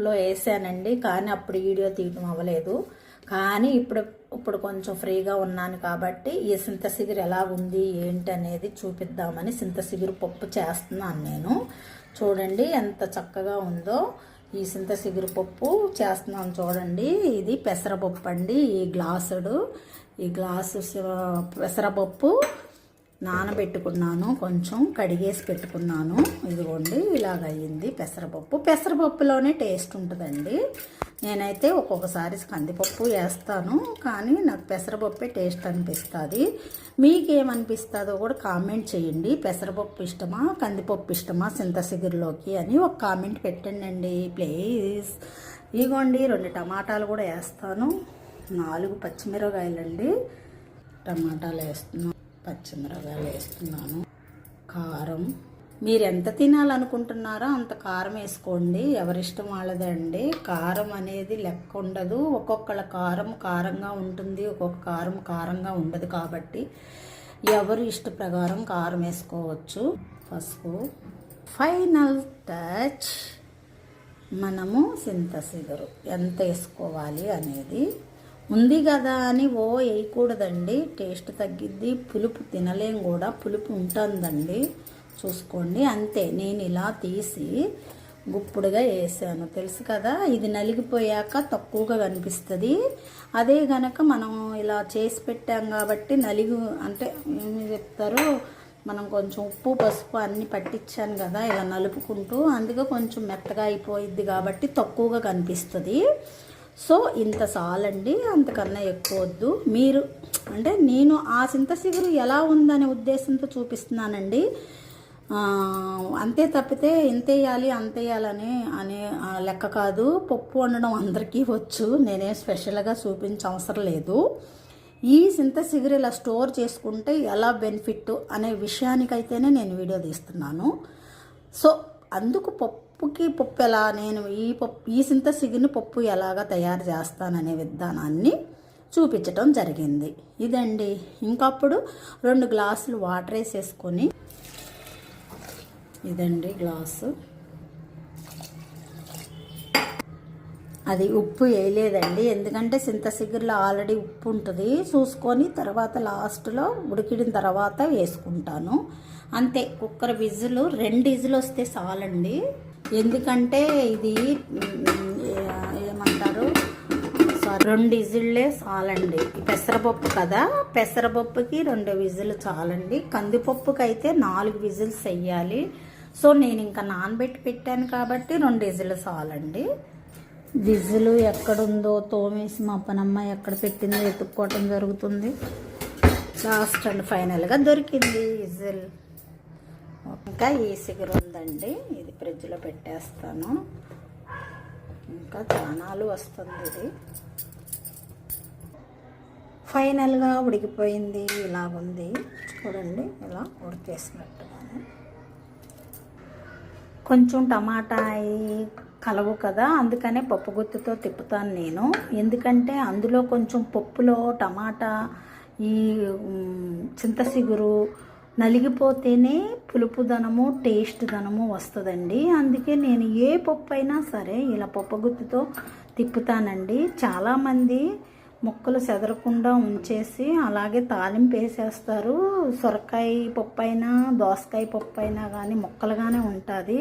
లో వేసానండి, కానీ అప్పుడు వీడియో తీయడం అవ్వలేదు. కానీ ఇప్పుడు కొంచెం ఫ్రీగా ఉన్నాను కాబట్టి ఈ సింతసిగురు ఎలా ఉంది ఏంటి అనేది చూపిద్దామని సింతసిగురు పప్పు చేస్తున్నాను నేను. చూడండి ఎంత చక్కగా ఉందో ఈ సింతసిగురు పప్పు చేస్తున్నాను చూడండి. ఇది పెసరపప్పు అండి. ఈ గ్లాసు పెసరపప్పు నానబెట్టుకున్నాను, కొంచెం కడిగేసి పెట్టుకున్నాను. ఇదిగోండి ఇలాగ అయ్యింది పెసరపప్పు. పెసరపప్పులోనే టేస్ట్ ఉంటుందండి. నేనైతే ఒక్కొక్కసారి కందిపప్పు వేస్తాను, కానీ నాకు పెసరపప్పే టేస్ట్ అనిపిస్తుంది. మీకేమనిపిస్తుందో కూడా కామెంట్ చేయండి. పెసరపప్పు ఇష్టమా కందిపప్పు ఇష్టమా సింతసిగురులోకి అని ఒక కామెంట్ పెట్టండి ప్లీజ్. ఇదిగోండి 2 టమాటాలు కూడా వేస్తాను, 4 పచ్చిమిరపకాయలండి, టమాటాలు వేస్తున్నాను, పచ్చిమిరపకాయలు వేస్తున్నాను, కారం మీరు ఎంత తినాలనుకుంటున్నారో అంత కారం వేసుకోండి, ఎవరిష్టం వాళ్ళదే అండి. కారం అనేది లెక్క ఉండదు. ఒక్కొక్కళ్ళ కారం కారంగా ఉంటుంది, ఒక్కొక్క కారం కారంగా ఉండదు. కాబట్టి ఎవరు ఇష్ట ప్రకారం కారం వేసుకోవచ్చు. పసుపు, ఫైనల్ టచ్ మనము సింతసిగురు ఎంత వేసుకోవాలి అనేది ఉంది కదా అని వేయకూడదండి, టేస్ట్ తగ్గిద్ది. పులుపు తినలేం కూడా, పులుపు ఉంటుందండి, చూసుకోండి. అంతే, నేను ఇలా తీసి గుప్పుడుగా వేసాను, తెలుసు కదా. ఇది నలిగిపోయాక తక్కువగా కనిపిస్తుంది. అదే గనక మనం ఇలా చేసి పెట్టాం కాబట్టి అంటే ఏమి చెప్తారు, మనం కొంచెం ఉప్పు పసుపు అన్నీ పట్టించాను కదా ఇలా నలుపుకుంటూ, అందుకే కొంచెం మెత్తగా అయిపోయిద్ది కాబట్టి తక్కువగా కనిపిస్తుంది. సో ఇంత చాలండి, అంతకన్నా ఎక్కువ వద్దు. మీరు అంటే నేను ఆ సింతసిగురు ఎలా ఉందనే ఉద్దేశంతో చూపిస్తున్నానండి, అంతే తప్పితే ఇంత వేయాలి అంత వేయాలని అనే లెక్క కాదు. పప్పు వండడం అందరికీ వచ్చు, నేనే స్పెషల్గా చూపించే అవసరం లేదు. ఈ సింతసిగురు ఇలా స్టోర్ చేసుకుంటే ఎలా బెనిఫిట్ అనే విషయానికైతేనే నేను వీడియో తీస్తున్నాను. సో అందుకు పప్పు ఎలా నేను ఈ సింతసిగురుని పప్పు ఎలాగా తయారు చేస్తాననే విధానాన్ని చూపించడం జరిగింది. ఇదండి. ఇంకప్పుడు 2 గ్లాసులు వాటర్ వేసేసుకొని, ఇదండి గ్లాసు. అది ఉప్పు వేయలేదండి, ఎందుకంటే సింతసిగురులో ఆల్రెడీ ఉప్పు ఉంటుంది. చూసుకొని తర్వాత లాస్ట్లో ఉడికిన తర్వాత వేసుకుంటాను. అంతే, కుక్కర్ విజిల్ 2 విజిల్ వస్తే చాలండి. ఎందుకంటే ఇది ఏమంటారు, 2 విజిల్లే చాలండి. పెసరపప్పు కదా, పెసరపప్పుకి 2 విజిల్ చాలండి. కందిపప్పుకి అయితే 4 విజిల్స్ వేయాలి. సో నేను ఇంకా నానబెట్టి పెట్టాను కాబట్టి 2 విజిల్ చాలండి. విజిల్ ఎక్కడుందో తోమేసి మా పనమ్మ ఎక్కడ పెట్టిందో ఎత్తుక్కోవటం జరుగుతుంది. లాస్ట్ అండ్ ఫైనల్గా దొరికింది విజిల్. ఇంకా ఈ సిగురు ఉందండి, ఇది ఫ్రిడ్జ్లో పెట్టేస్తాను. ఇంకా చానాలు వస్తుంది ఇది. ఫైనల్గా ఉడికిపోయింది, ఇలాగుంది చూడండి, ఇలా ఉడికేసినట్టుగానే. కొంచెం టమాటా కలవు కదా, అందుకనే పప్పు గుత్తితో తిప్పుతాను నేను. ఎందుకంటే అందులో కొంచెం పప్పులో టమాటా ఈ చింతసిగురు నలిగిపోతేనే పులుపుదనము టేస్ట్ ధనము వస్తుందండి. అందుకే నేను ఏ పప్పు అయినా సరే ఇలా పప్పు గుత్తితో తిప్పుతానండి. చాలామంది ముక్కలు చెదరకుండా ఉంచేసి అలాగే తాలింపు వేసేస్తారు. సొరకాయ పప్పు అయినా దోసకాయ పప్పు అయినా కానీ ముక్కలుగానే ఉంటుంది.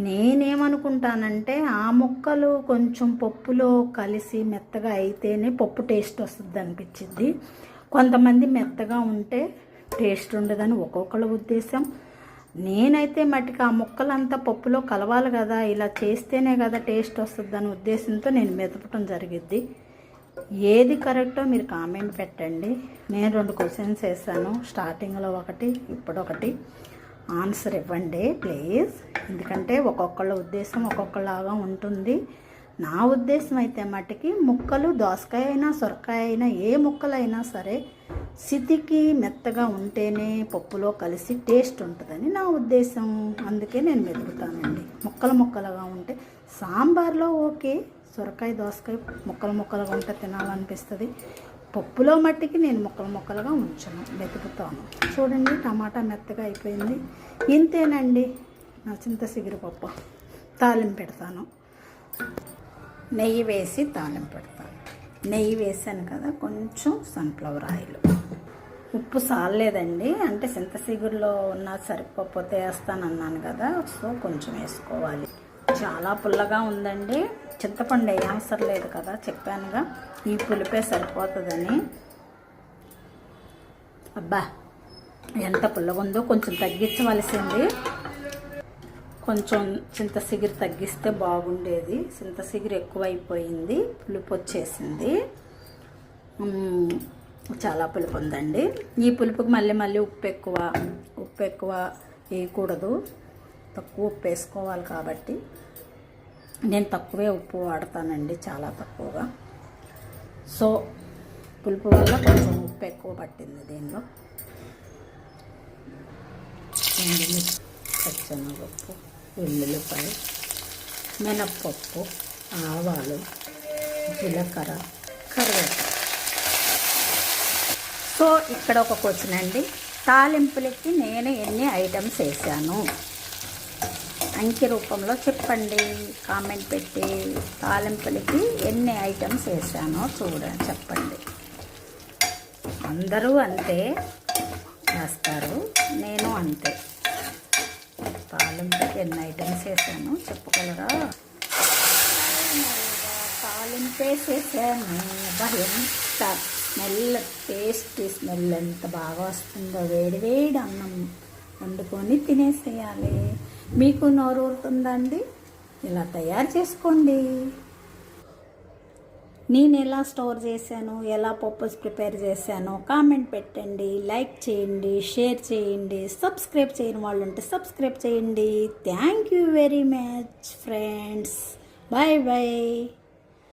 నేనేమనుకుంటానంటే ఆ ముక్కలు కొంచెం పప్పులో కలిసి మెత్తగా అయితేనే పప్పు టేస్ట్ వస్తుంది అనిపించింది. కొంతమంది మెత్తగా ఉంటే టేస్ట్ ఉండదని ఒక్కొక్కళ్ళ ఉద్దేశం. నేనైతే మటుకు ఆ ముక్కలంతా పప్పులో కలవాలి కదా, ఇలా చేస్తేనే కదా టేస్ట్ వస్తుంది అనే ఉద్దేశంతో నేను మెదపటం జరిగిద్ది. ఏది కరెక్టో మీరు కామెంట్ పెట్టండి. నేను 2 క్వశ్చన్స్ వేసాను, స్టార్టింగ్లో ఒకటి ఇప్పుడొకటి. ఆన్సర్ ఇవ్వండి ప్లీజ్. ఎందుకంటే ఒక్కొక్కళ్ళ ఉద్దేశం ఒక్కొక్కలాగా ఉంటుంది. నా ఉద్దేశం అయితే మట్టుకి ముక్కలు దోసకాయ అయినా సొరకాయ అయినా ఏ ముక్కలైనా సరే సితికి మెత్తగా ఉంటేనే పప్పులో కలిసి టేస్ట్ ఉంటుందని నా ఉద్దేశం. అందుకే నేను మెదుగుతానండి. ముక్కలుగా ఉంటే సాంబార్లో ఓకే, సొరకాయ దోసకాయ ముక్కలుగా ఉంటే తినాలనిపిస్తుంది. పప్పులో మట్టికి నేను ముక్కలుగా ఉంచను, మెతుకుతాను. చూడండి టమాటా మెత్తగా అయిపోయింది. ఇంతేనండి నా చింతసిగురు పప్పు. తాలింపు పెడతాను. నెయ్యి వేసి తాలింపు పెడతాను. నెయ్యి వేసాను కదా, కొంచెం సన్ఫ్లవర్ ఆయిల్. ఉప్పు సాలేదండి, అంటే చింతచిగురులో ఉన్న సరిపోతే వేస్తానన్నాను కదా, సో కొంచెం వేసుకోవాలి. చాలా పుల్లగా ఉందండి. చింతపండు ఏ అవసరం లేదు కదా, చెప్పానుగా ఈ పులిపే సరిపోతుందని. అబ్బా ఎంత పుల్లగా ఉందో, కొంచెం తగ్గించవలసింది. కొంచెం చింతచిగురు తగ్గిస్తే బాగుండేది. చింతచిగురు ఎక్కువైపోయింది, పులుపు వచ్చేసింది. చాలా పులుపు ఉందండి. ఈ పులుపుకి మళ్ళీ ఉప్పు ఎక్కువ వేయకూడదు, తక్కువ ఉప్పు వేసుకోవాలి. కాబట్టి నేను తక్కువే ఉప్పు వాడతానండి, చాలా తక్కువగా. సో పులుపు వల్ల కొంచెం ఉప్పు ఎక్కువ పట్టింది దీనిలో. పచ్చెనగపప్పు, వెల్లుల్లిపాయ, మినప్పప్పు, ఆవాలు, జీలకర్ర, కరివేపాకు. సో ఇక్కడ ఒక క్వశ్చన్ అండి, తాలింపులకి నేను ఎన్ని ఐటమ్స్ వేసాను అంకె రూపంలో చెప్పండి, కామెంట్ పెట్టి. తాలింపులకి ఎన్ని ఐటమ్స్ వేసానో చెప్పండి. అందరూ అంతే వేస్తారు, నేను అంతే. తాలింపుకి ఎన్ని ఐటమ్స్ వేసాను చెప్పగలరా? తాలింపు వేసేసాను. ఎంత స్మెల్, టేస్టీ స్మెల్ ఎంత బాగా వస్తుందో. వేడి అన్నం వండుకొని తినేసేయాలి. మీకు నోరు ఊరుతుందండి? ఇలా తయారు చేసుకోండి. నేను ఎలా స్టోర్ చేశాను, ఎలా పప్పుస్ ప్రిపేర్ చేశానో కామెంట్ పెట్టండి, లైక్ చేయండి, షేర్ చేయండి. సబ్స్క్రైబ్ చేయని వాళ్ళు ఉంటే సబ్స్క్రైబ్ చేయండి. Thank you very much friends. Bye bye.